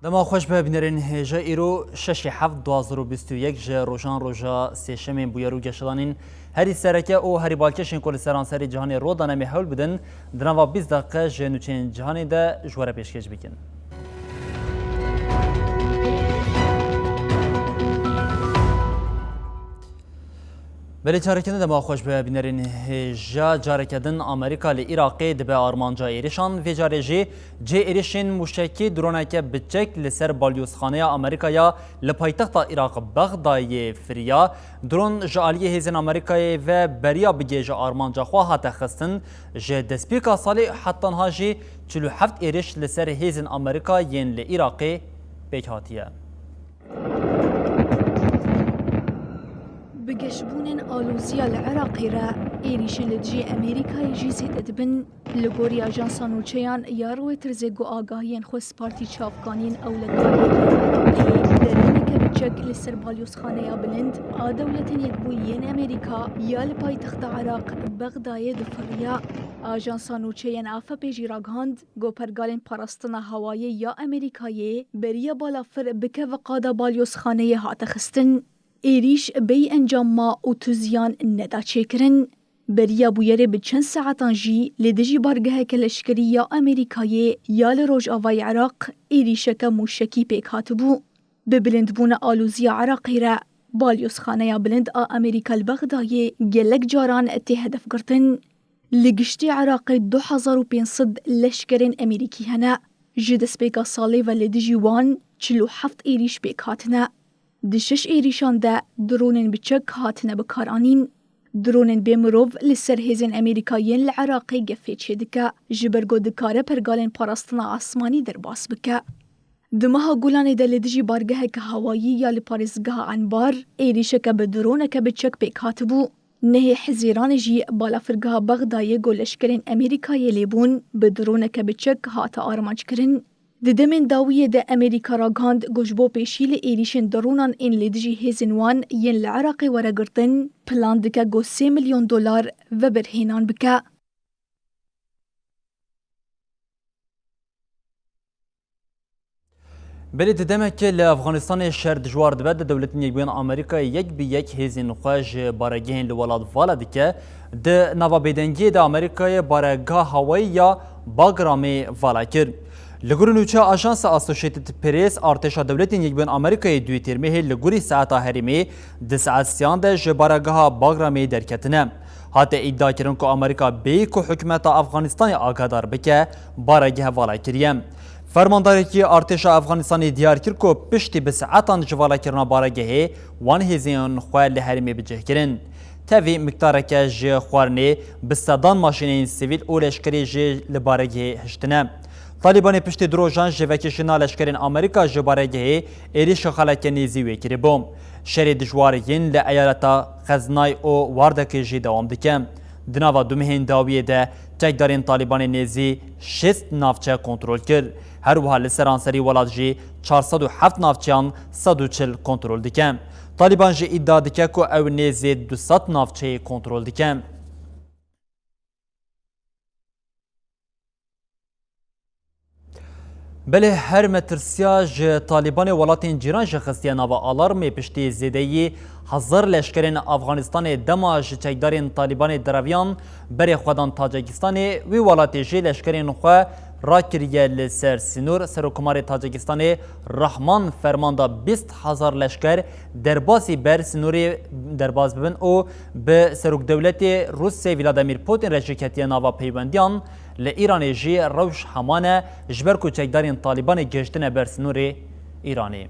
دما خوش به بینرین هجا ایرو 6/7/2021 جه روشان روژا سیشمین بویرو گشتانین هری سرکه او هری بالکشین کل سرانسری جهانی رو دانمی حول بدن دنوا 20 دقیقه جه نوچین جهانی ده جواره پیشکش بکن. بله چارکند دما خوش به بینرین هجا جارکدن آمریکا لی عراقی دبه آرمانجا ایریشان و جارجی جه ایریشین موشکی درونه که بچک لسر بالیوسخانه آمریکایا لپایتخت عراق بغدای فریا درون جالی هیزن آمریکای و بریا بگیج آرمانجا خواه تخستن جه دسپیکا صالح حتی هاجی 47 ایریش لسر هیزن آمریکا ین لی عراقی بکهاتیه. بگشبونن آلوزیا العراقی را ایریشن لدجی امریکای جیزید ادبن لگوری آجانسان و چیان یا رویترز گو آگاهین خوز پارتی چافکانین او لگاری العراقی درونی که بچک لسر بالیوس خانه یا بلند آدولتن یکبویین امریکا یا لپای تخت عراق بغدای دفریا آجانسان و چیان آفا پیجی راگهاند گو پرگالین پاراستنا هوایی یا امریکایی بریا بالافر بکه وقادا بالیوس خانه هاتخستن ایریش بی انجام ما و توزیان ندا چکرن بریا بویره به چند ساعتان جی لدجی بارگه کلشکری یا امریکایی یا لروج آوای عراق ایریشک موشکی پیک هاتبو به بلند بون آلوزی عراقی را بالیوس خانه یا بلند امریکا البغدای گلک جاران تی هدف گرتن لگشتی عراق 2500 لشکرین امریکی هنه جدس پیکا سالی و لدجی وان 47 ایریش پیک هاتنه دشش ایریشان ده درونن بچک هاتنه بکارانین درونن بمروف لسر هیزن امریکایین العراقی گفه چه دکه جبرگو دکاره پرگالین پاراستنا آسمانی در باس بکه دمها گولان ده لدجی بارگه که هوایی یا لپارزگاه انبار ایریشه که به درونه که بچک پیک هاتبو نه حزیران جی بالا فرگاه بغدای گولشکرین امریکای لیبون به درونه که بچک هات آرمانج کرن ددمن داویه ده امریکا را گاند گوشبو پیشیل ایریشن درونان این لدجی هیزنوان ین العراقی ورگرتن پلان دکه گو 3 میلیون دلار و برهینان بکه. بله ددمه که لافغانستان شهر دجوار دبد دولتین یکبین آمریکا یک بی یک هیزین خواج بارگهین لولاد والا دیکه ده نوا بیدنگی ده آمریکای بارگاه هوایی یا باگرامی والا کرد. لگور نوچه آژانس اسوسییتد پریس ارتشا دولتین یکبین آمریکای دوی ترمه لگوری ساعتا هریمی ده ساعت سیان ده جبارگاه باگرامی درکتنه. حتی ادعا کردن که آمریکا بیک و حکومت افغانستان آگادار بکه بارگاه والا کریم. فرمانداری که ارتش افغانستان دیار کرد که پشتی به ساعتان جوالا کردن بارگاه وان هزین خواه لحرمی بجه کرن. تاوی مقدار که جه خوارنه به صدان ماشین سیویل و لشکری جه لبارگاه هشتنه. طالبان پشت دروژان جوکیشنا لشکرین آمریکا جبارگه ایریش خلک نیزی وکری بوم شهر دجوارین لایالتا خزنای او واردک جی دوام دکم دناوا دومهین داویه ده تکدارین طالبان نیزی 6 نافچه کنترل کرد هر وها لسرانسری ولاد جی 407 نافچهان 140 کنترل دکم طالبان جی ادعا دکه که او نیزی 200 نافچه کنترل دکم بله هر مترسیاج طالبان ولاتین جیران شخصی نوا آلارم پشتی زیدهی هزار لشکرین افغانستان دماج چکدارین طالبان درویان بری خودان تاجیکستان وی ولاتی جی لشکرین خواه را کریه لسر سینور سروکمار تاجیکستان رحمان فرماندا 20,000 لشکر درباسی بر سینوری درباز ببن او به سروک دولت روس ولادیمیر پوتین رژیکتی نوا پیوندیان لإيران جي روش همانه جبر کوچکدارین طالبان گشتن بر سنور ایرانی.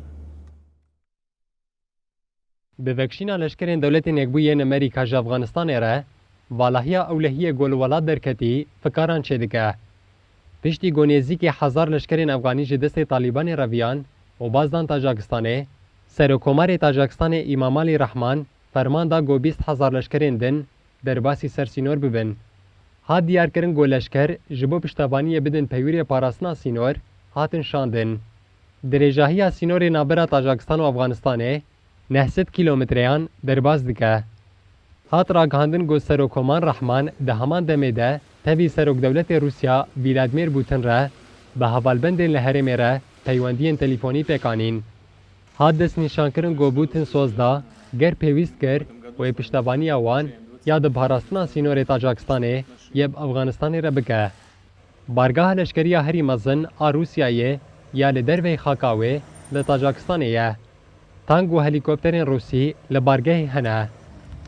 به وکشینا لشکرین دولت نگبوین امریکا ج افغانستان را والهیا اولهیه گل ولاد درکتی فکران چه دکه. پشتی گونیزی که 1000 لشکرین افغانی جدست طالبان رویان و بازدان تاجاکستانه سرکمار تاجاکستان امامالی رحمان فرمان دا گو 20,000 لشکرین دن در باسی سرسینور ببن. ها دیار کرن گو لشکر جبو پشتوانی بدن پیوری پاراسنا سینور هاتن شاندن. درجاهی سینور نابرا تاجاکستان و افغانستانه 900 کیلومتریان درباز دکه. هات راگهاندن گو سروکمان رحمان ده همان دمیده تبی سروک دولت روسیا ولادیمیر پوتین را به حوالبند لحرم را پیوندین تلیفونی پکانین هات دست نیشانکرن گوبوتن سوزدا گر پیویست گر و پشتوانی اوان یا د بهارستنا سینور تاجکستان یب افغانستان را بکه بارگاه لشکری هری مزن آ روسیایه یا لدروی خاکاوه لتاجکستانیه تانگ و هلیکوپترین روسی لبارگاه هنه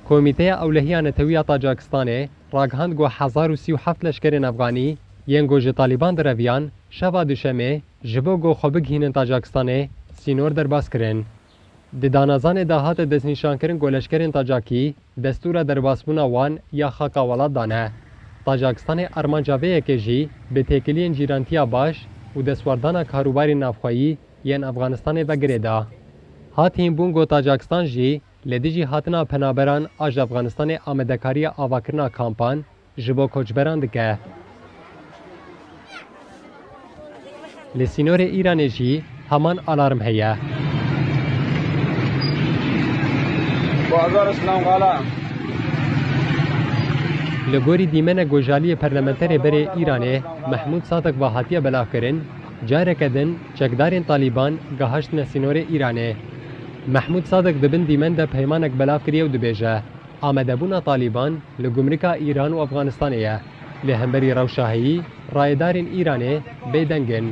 کمیته اولهی نتوی تاجکستان راگهاند گو 1037 لشکرین افغانی ین گوژ طالبان درویان شوا دوشمه جبو گو خوبگ هینن تاجکستان سینور درباس کرن د دانازان دهات دزنیشان کرن گو لشکرین تاجاکی دستور درباسبونا وان یا خاکا ولاد دانه تاجکستان ارمانجاوه که جی به تکلین جیرانتیا باش و دسواردانا کاروباری نافخوایی ین افغانستان و گریدا هات هیمبون گو تاجکستان جی لدیجی هاتنا پنابران آج افغانستان آمدکاری آواکرنا کامپان جبو کوچبران دکه لسینور ایران جی همان آلارم هیه لگوری دیمن گوجالی پرلمنتر بر ایرانه محمود صادق و حاتیه بلاف کرن جاره کدن چکدارین طالبان گهاشت نسینور ایرانه محمود صادق دبن دیمن ده پیمانک بلاف کریه و دبیجه آمده بونا طالبان لگمرکا ایران و افغانستانیه لهمبری روشاهی رایدارین ایرانه بیدنگن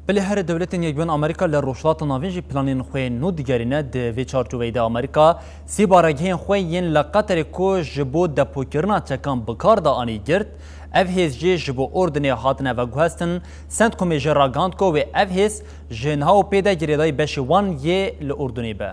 بله هر دولتین یکبن آمریکا لروشلات ناوینجی پلانین خوی نو دیگرینه ده وی چارچوبه ده آمریکا سی بارگهین خوی ین لقطر کو جبو دپوکرنا چکان بکار دا آنی گرد اف هیز جی جبو اردنی هاتنه و گوهستن سنت کومی جراگاند کو و اف هیز جنها و پیدا گریدای بشی وان یه لأردنی به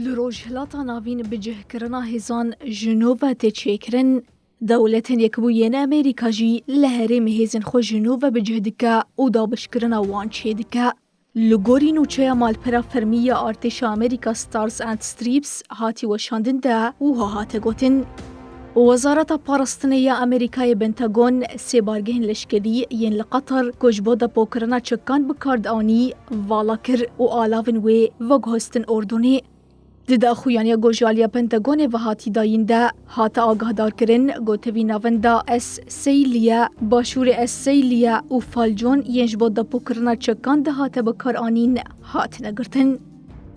لروجهلاتا ناوین بجهکرنا هزان جنوبا تچیکرن دولتن یکبوین امریکا جی لهره مهزن خو جنوبا بجهدکا و دابشکرنا وان چیدکا لگوری نوچه مالپرا فرمی ارتش امریکا ستارز اند ستریپس هاتی وشاندن ده و هاته گوتن وزارت پارستنی امریکای بنتاگون سی بارگهن لشکری ین لقطر گوشبو دا پوکرنا چکان بکارد آنی والا کر و آلاون و گهستن اردنی د خویانی گوجالیا پنتاگون و هاتی داینده هات آگاهدار کرن گوتوی ناوندا اس سیلیا باشور اس سیلیا و فالجون ینج بود دا پوکرنا چکان ده هات بکار آنین هات نگرتن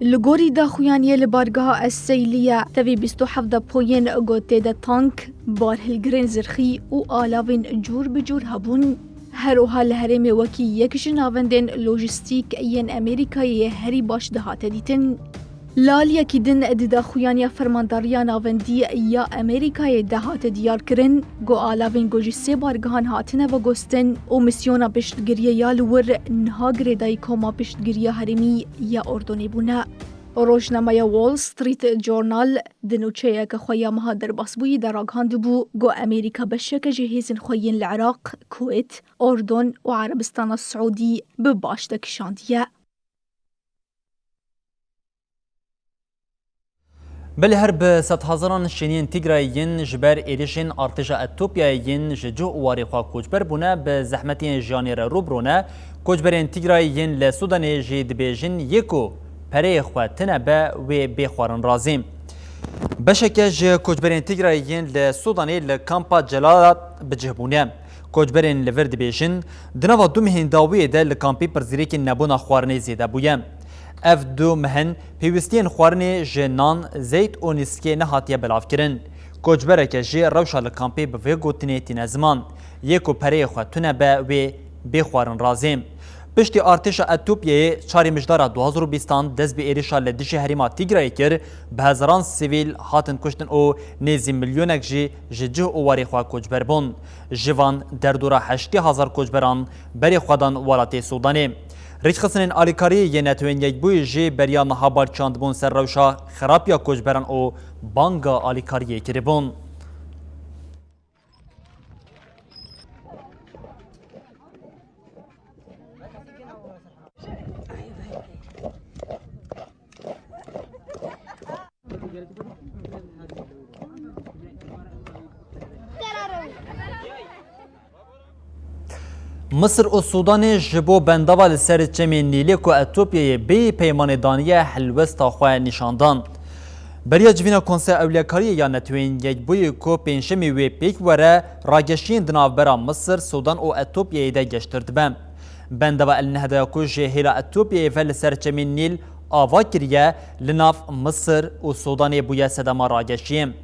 لگوری دا خویانی لبارگاه اس سیلیا توی 27 پوین گوته دا تانک بارهلگرین زرخی و آلاوین جور بجور هبون هر و حال هرم وکی یک جناوندن لوجستیک ین امریکای هری باش ده هات دیتن لالیا کی دن اددا خویانیا فرمانداریا ناوندی یا امریکای دهات دیار کرن گو آلاوین گوجی سه بارگهان هاتنه و گستن و مسیونا پشتگیری یا لور نها گریدای کوما پشتگیری هرمی یا اردنی بونه روزنامه وال استریت جورنال دنوچه که خویا مها در باسبوی در آگاند بو گو امریکا بشک جهیزن خوین العراق، کویت، اردن و عربستان السعودی بباشتک شاندیه. بله هر به 100,000 شینین تیگرایین جبر ایریشین ارتجا اتوپیایین ججو واری خوا کوچبر بونه به زحمتین جانی را روبرونه کوچبرین تیگرایین لسودان جید بیجین یکو پره خوا تنه به و بخوارن رازیم بشکه ج کوچبرین تیگرایین لسودانی لکامپا جلالت بجهبونه کوچبرین لورد بیجین دنوا دو مهین داوی ده لکامپی پرزیریکی نبونا خوارنی زیده بویم اف دو مهن پیوستین خوارنی جنان زیت و نسکی نهاتیه بلاف کرن. کوچبره که جی روشا لکامپی به گوتنی تین زمان یکو پره خواتونه به و بخوارن رازیم. پشتی ارتش اتوپیه 4 مجدار 2020 دست به ایریشا لدیش هریما تیگرای کر به هزاران سیویل هاتن کشتن او نیزی میلیونک جی ججه اواری خواه کوچبر بون. جوان در دورا 80,000 کوچبران بری خودان والاتی سودانی. ریچ خسنین آلیکاری یه نتوین یک بوی جی بریا نهابار چاند بون سر روشا خرابیا کوچبران او بانگا آلیکاری کری بون. مصر و سودان جبو بندوا لسر چمین نیلی کو اتوپیای بی پیمان دانیه حلوستا خواه نشاندان. بریا جوینا کنسه اولیکاری یا نتوین یک بوی کو پینشمی وی پیک وره راگشین دناوبرا مصر سودان و اتوپیای ده گشترد بم. بندوا النهده کو جهیلا اتوپیای ول سر چمین نیل آوا کریه لناف مصر و سودان بویا سدما راگشیم.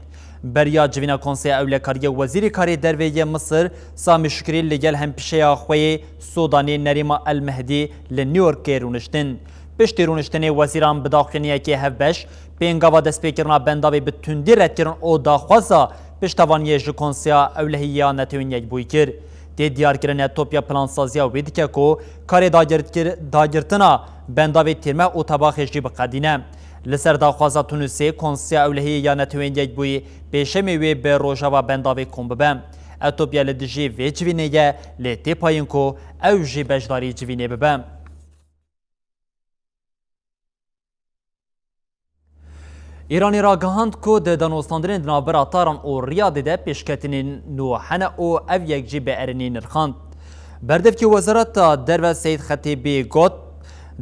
بریا جوینا کنسه اولیکاری وزیر کاری درویه مصر سامی شکری لگل هم پیشه آخوی سودانی نریما المهدی لنیورک رونشتن. پشتی رونشتن وزیران بداخلینیه که هفبش پینگاوا دست پیکرنا بنداوی بتوندی رد کرن او داخوازا پشتوانیه جو کنسه اولیه نتوین یک بوی کر. دی دیار کرن اتوپیا پلانسازی و ویدکه کو کاری داگرتنا بنداوی تیرمه او تباخش جی بقدینه. لسر داخوازا تونسی کنسی اولیه یا نتوین یک بوی پیشمی وی به روژا و بنداوی کن ببم. اتوپیا لدجی وی جوینه یه لیتی پایین کو او جی بجداری جوینه ببم. ایرانی را گهاند کو د دانوستاندرین دنابر آتاران او ریاد ده پیشکتین نوحنه او او یک جی به ارنی نرخاند. بردف که وزارت درو سید خطیبی گوت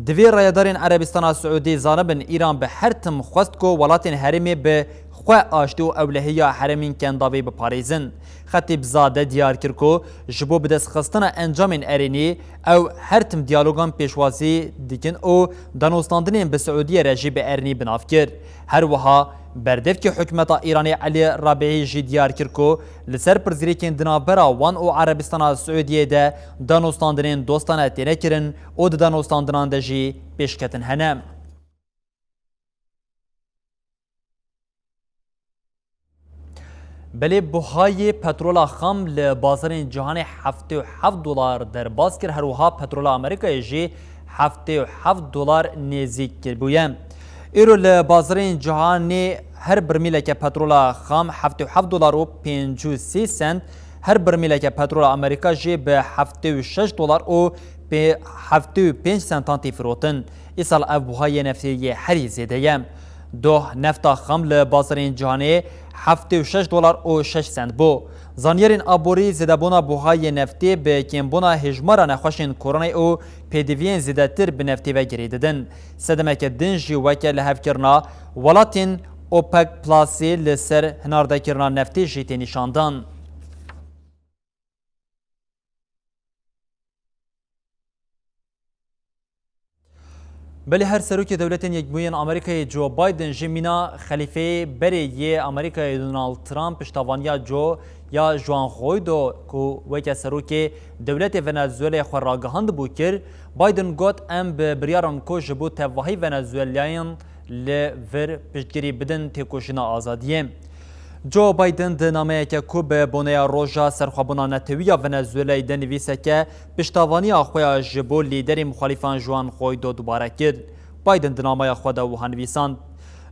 دوی رایدارین عربستان سعودی زانبن ایران به هر تم خواست کو ولاتین حرمی به خواه آشتی و اولهی حرمین کنداوی به پاریزن. خطیب زاده دیار کرکو جبو بدست خستن انجام ارینی او هر تم دیالوگان پیشوازی دیکن او دانوستاندنین به سعودی رجی به ارنی بناف کرد. هر وها بردف که حکمت ایرانی علی رابعی جی دیار کرکو لسر پرزیریکین دنابرا وان او عربستان سعودیه ده دانوستاندنین دوستانه تینه کرن او دانوستاندنان ده جی پیشکتن هنم. بله بهای پترول خام لبازار جهان $77 در باز کرد. هر وها پترول آمریکا جی $77 نزدیک کرد بویم. ایرو لبازار جهانی هر برمیل که پترول خام $77 و 53 سنت، هر برمیل که پترول آمریکا جی به $76 و 75 سنتانتی فروتن. ایسال ابوهای نفتی هری زیده دو نفتا خام لبازار جهانی $76 و 6 سنت بو. زانیرین آبوری زیدابونا بوهای نفتی به کمبونا هجمارا نخوشین کرونا او پیدوین زیده تر به نفتی و گریددن. سدمک دنجی وکه لحف کرنا ولاتین اوپک پلاسی لسر هنارده کرنا نفتی جیتی نشاندان. بله هر سروک دولتین یک بوین آمریکای جو بایدن جمینا خلیفه بری آمریکای دونالد ترامپ پشتوانیا جو یا جوان خویدو کو وکه سروک دولت ونزوئلا خراگهاند بو کر بایدن گوت ام به بریاران کو جبو تواهی ونزوئلیان لور پشتگیری بدن تکوشنا آزادیه. جو بایدن ده نامه که کو به بونه روژا سرخوابونا نتویا ونزوئلای ده نویسه که پشتوانی آخویا جبو لیدری مخالفان جوان خویدو دوباره کرد. بایدن ده نامه خود و هنویساند.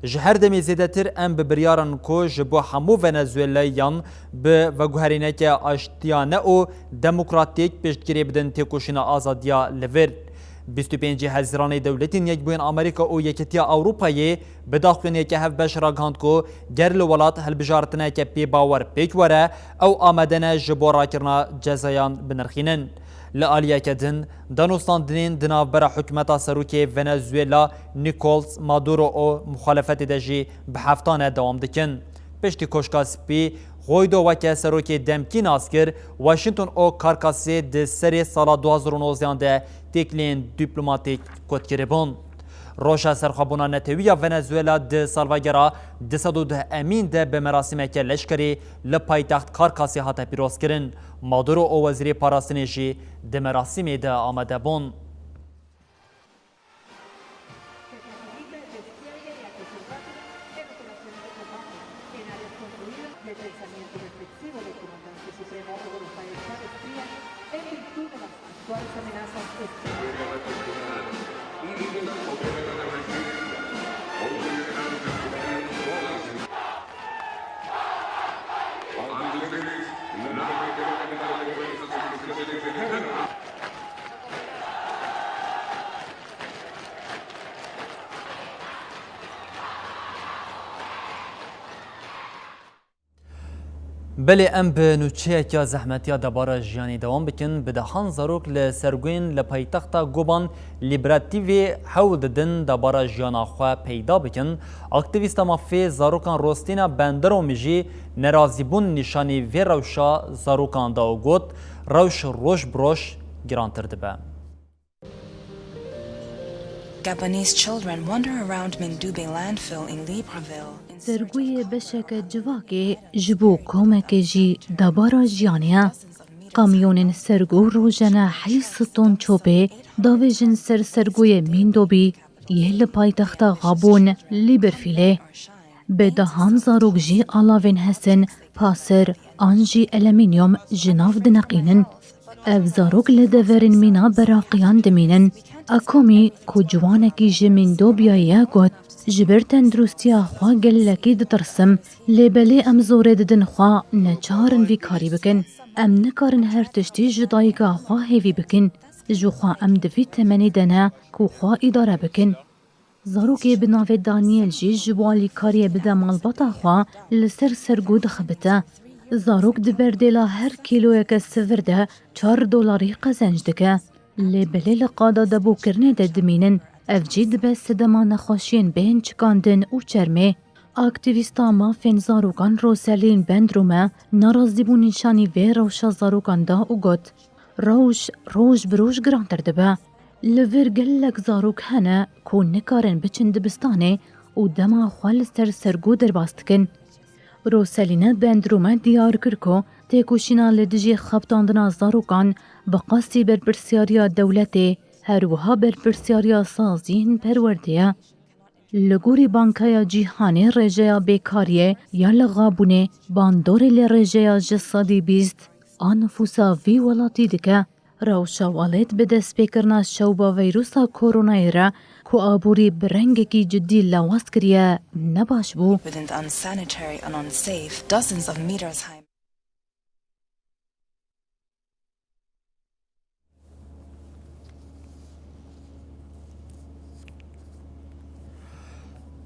جهر دمی زیده تر ام به بریارن کو جبو همو ونزوئلایان به وگوهرینه که آشتیانه و دموکراتیک پشتگیری بدن تکوشنا آزادیا لور. 25 هزاران دولتین یک بوین آمریکا و یکیتی اروپایی به داخل که هف بش راگاند کو گرل ولات هل بجارتنه که پی باور پیک وره او آمدنه جبورا کرنا جزایان بنرخینن. لآلیه که دن دانوستاندنین دناو برا حکمتا سروک ونزوئلا نیکولز مادورو او مخالفت دجی به هفتانه دوام دکن. پشتی کشکاسپی غویدو وکه سروک دمکی ناسکر واشنطن او کارکاسی ده سری سالا 2019 ده تکلین دیپلماتیک کد کربون. روشا سرخوابونا نتویا ونزوئلا ده سالواگرا 210 امین ده به مراسمه که لشکری لپایتخت کارکاسی هاته پیروز کرن. مادورو او وزیر پاراستنیشی ده مراسمه ده آمده بون. بله ام به نوچهکیا زحمتیا دبارا جیانی دوام بکن به دهان زاروک لسرگوین لپایتختا گوبان لیبراتیوی حول ددن دبارا جیانا خواه پیدا بکن اکتیویستا مافی زاروکان روستینا بندر و مجی نرازیبون نشانی وی روشا زاروکان داو گوت روش روش بروش گرانتر دبه. Gabonese children wander around Mendube landfill in Libreville. سرگوی بشک جواکی جبو کومک جی دبارا جیانیا کامیون سرگو روزانه 8 تن چوبه داویجن سرگوی میندوبی یه لپایتخت غابون لیبرفیله به دهان زاروک جی آلاوین هسن پاسر آنجی المینیوم جناف دنقینن اف زاروک لدورین مینا براقیان دمینن اکومی کو جوانکی جی میندوبیا یا گوت جبر تندرستیا خوا گلکی دترسم لیبلی ام زوره ددن خوا نچارن وی کاری بکن ام نکارن هر تشتی جدایگا خوا هیوی بکن جو خوا ام دوی تمنی دنا کو خوا اداره بکن زاروکی بناوی دانیل جی جوالی کاری بده مالباتا خوا لسر سرگو دخبته زاروک دبردیلا هر کیلو یک سفر ده 4 دلاری قزنج دکه لیبلی لقادا دبو کرنه ده دمینن اف جید به سدما نخوشین بین چکاندن و چرمه اکتیویستا مافین زاروکان روسلین بندرومه نارازی بو نشانی وی روشا زاروکان دا و گوت روش بروش گرانتر دبه لور گلک زاروک هنه کو نکارن بچن دبستانه و دما خوال سرگو در باستکن روسلینه بندرومه دیار کرکو تیکوشینا لدجی خبتاندنا زاروکان بقاسی برپرسیاریا دولته هروها برپرسیاریا سازین پروردیه لگوری بانکایا جیهانی رجایا بیکاریه یا لغابونه باندوری لرجایا جسادی بیست آنفوسا وی ولاتی دکه روشا والید به دست بکرنا شوبا ویروسا کورونای را کو آبوری برنگکی جدی لواز کریه نباش بو Within the unsanitary and unsafe, dozens of meters high.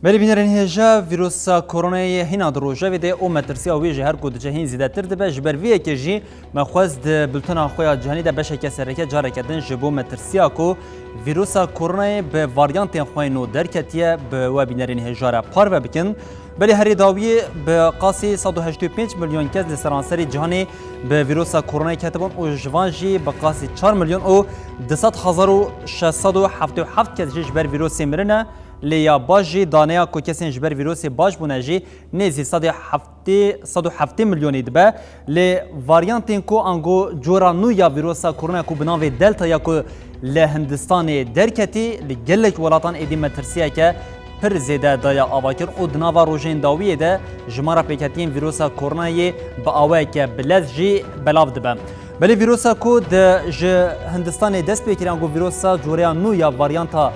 بله بینرین هجا ویروس کرونا هینا دروجه ویده او مترسی او ویجه هر کود جهین زیده تر دبه جبر ویه که جی مخواست بلتنا خویا جهانی ده بشه که سرکه جاره کدن جبو مترسی کو ویروس کرونا به واریانت خوی نو درکتیه به و بینرین هجا را پار و بکن بله هری داویه به قاسی 185 میلیون کس لسرانسری جهانی به ویروس کرونا کتبون او جوان جی به قاسی 4 میلیون او 200,677 کس جبر ویروس مرنه لیا باجی دانیا کو کسین جبر ویروس باج بونجی نزی 107 میلیونی دبه ل واریانتین کو انگو جورا نو یا ویروس کرونا کو بناو دلتا یا کو له هندستان درکتی لگلک ولاتان ادی مترسیه که پر زیده دایا آواکر او دناوا روژین داویه ده جمارا پیکتین ویروس کورونایی با آوه که بلز جی بلاو دبه بلی ویروس کو ده هندستان دست پیکرین انگو ویروس جورا نو یا واریانتا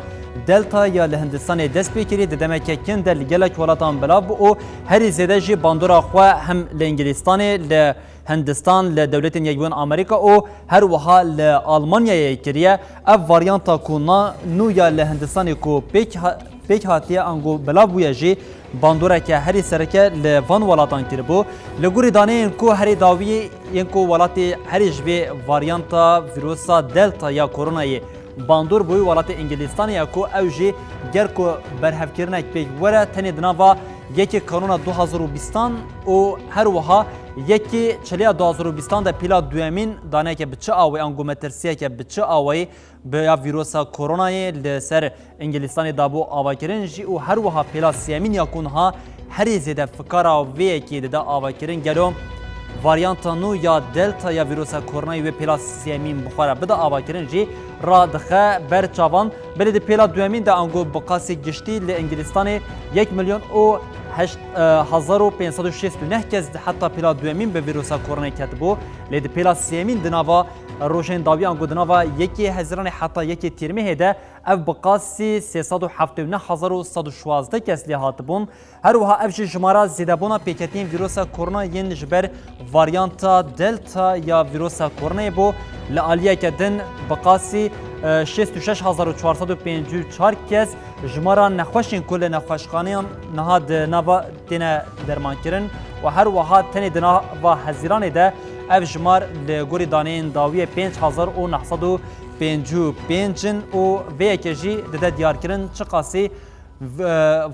دلتا یا لهندستان دست بکری دمک کند لگلک ولاتان بلاب او هر زیده جی باندورا خو هم لانگلیستان لهندستان لدولت یگون آمریکا او هر وها لآلمانیا کریه اف واریانتا کونا نو یا لهندستان کو پیک هاتیه انگو بلاب بویجی باندورا که هر سرکه لوان ولاتان کربو لگوری دانه کو هر داوی اینکو ولاتی هر جبه واریانتا ویروسا دلتا یا کرونای باندور بوی ولات انگلیستان یا کو اوجی گر کو برهفکرنک پیک وره تنی دناوا یکی قانون 2020 او هر وها یکی چلیا 2020 ده پیلا دوامین دانه که بچه آوی انگو مترسیه که بچه آوی به ویروس کرونای لسر انگلیستان دابو آواکرین جی او هر وها پیلا سیامین یکون ها هر زیده فکارا وی که ده آواکرین گلو واریانت نو یا دلتا یا ویروس کرونا و پیلا سیمین بخوره بده آواکرین جی را دخه بر چاوان بلد پیلا دومین ده انگو بقاسی گشتی ل انگلیستان 1 میلیون او 8569 کس حتی پیلا دومین به ویروس کرونا کتبو لد پیلا سیمین دناوا روشن داوی انگو دناوا یکی هزاران حتی یکی تیرمه هده اف بقاسی 379112 کس لهاتبون هر وها اف جمارا زیدابونا پیکتین ویروس کرونا ین جبر واریانت دلتا یا ویروس کرونا بو لعالیه کدن بقاسی 66454 کس جمارا نخوشین کل نخوشخانیان نهاد نوا دینه درمان کرن و هر وها تنی دنا و هزیران ده اف جمار لگوری دانین داوی 5955 و وی کجی ده دیار کرن چقاسی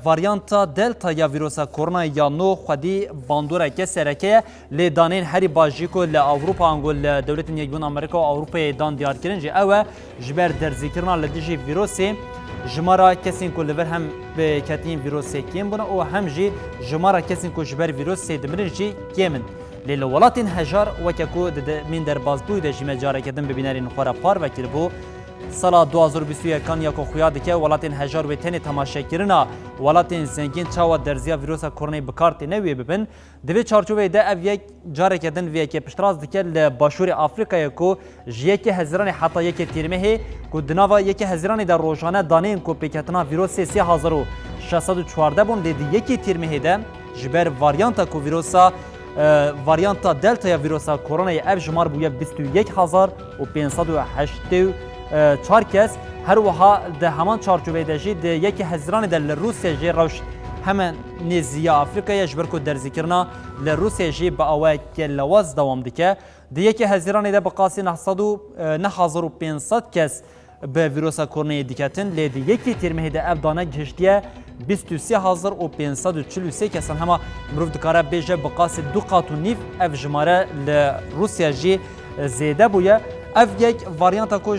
واریانتا دلتا یا ویروسا کرونا یا نو خودی باندورا که سرکه لی دانین هری باجیکو ل اوروپا انگل دولت یکبون آمریکا و اوروپا دان دیار کرن جی اوه جبر در ذکرنا لدیجی ویروسی جمارا کسین کو لور هم به کتین ویروسی کیم بنا او هم جی جمارا کسین کو جبر ویروسی دمرن جی کیمن لیل ولاتین هجار وککو من در بازبوی ده جمع جاره کدن ببینارین خورا پار وکیل بو سالا 2021 کان یکو خویا دکه ولاتین هجار و تنی تماشا کردنا ولاتین زنگین چاوا درزیا ویروسا کرونا بکارت نوی ببن دوی چارچوبه ده اف یک جاره کدن وی که پشتراز دکه ل باشور آفریقا کو جیک هزران حتی یک تیرمه کو دناوا یک هزران در روزانه دانین کو پیکتنا ویروس 3614 بون دی یک تیرمه ده جبر واریانتا کو ویروسا واریانتا دلتا یا ویروسا کرونا اف جمار بویا 21584 کس هر وها ده همان چارچوبه دجی ده یک هزران در روسیه جی روش همان نزیا آفریقا جبر کو در ذکرنا لروسیه جی با اوه که لواز دوام دکه ده یک هزران ده بقاسی 9500 کس به ویروسا کرونا دیکتن لیدی یکی تیرمه ده اف دانه گشتیه 23543 کسان هما مروف دکاره بیجه بقاسی 2 قاطو نیف اف جماره لروسیه جی زیده بویه اف یک واریانتا کو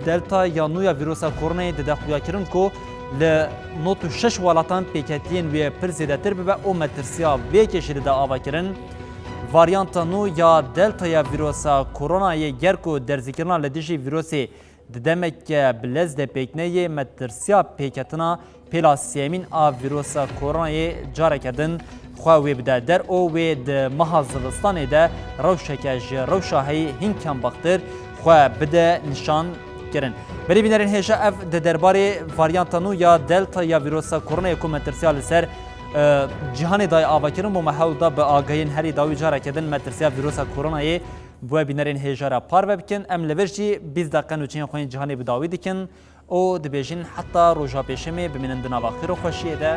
دلتا یا نویا ویروسا کرونا ده خویا کرن کو ل نوت 6 ولاتان پیکتین و پر زیده تر به او مترسیا و کشیده ده آوا کرن واریانتا نو یا دلتا یا ویروسا کرونا ی گرکو در ذکرنا لدیجی ویروسی دمک بلز ده پیکنه مترسیا پیکتنا پلاسیمین آ ویروسا کرونا ی جاره کدن خواهی بده در او و ده محازلستان ده روشکج روشاهی هنکم باختر خواه بده نشان کرن بری بینرین هیجا اف ده درباره واریانتانو یا دلتا یا ویروسا کرونا یکو مترسیا لسر جهان دای آوا کرن بو محاول دا به آگاهین هری داوی جاره کدن مترسیا ویروسا کرونا ی بو بینرین هیجا را پار بکن ام لورجی 20 دقیقه نوچین خوین جهانی بداوی دکن او دبیجین حتی روژا پیشمی بمینن دناواخیر و خوشیه ده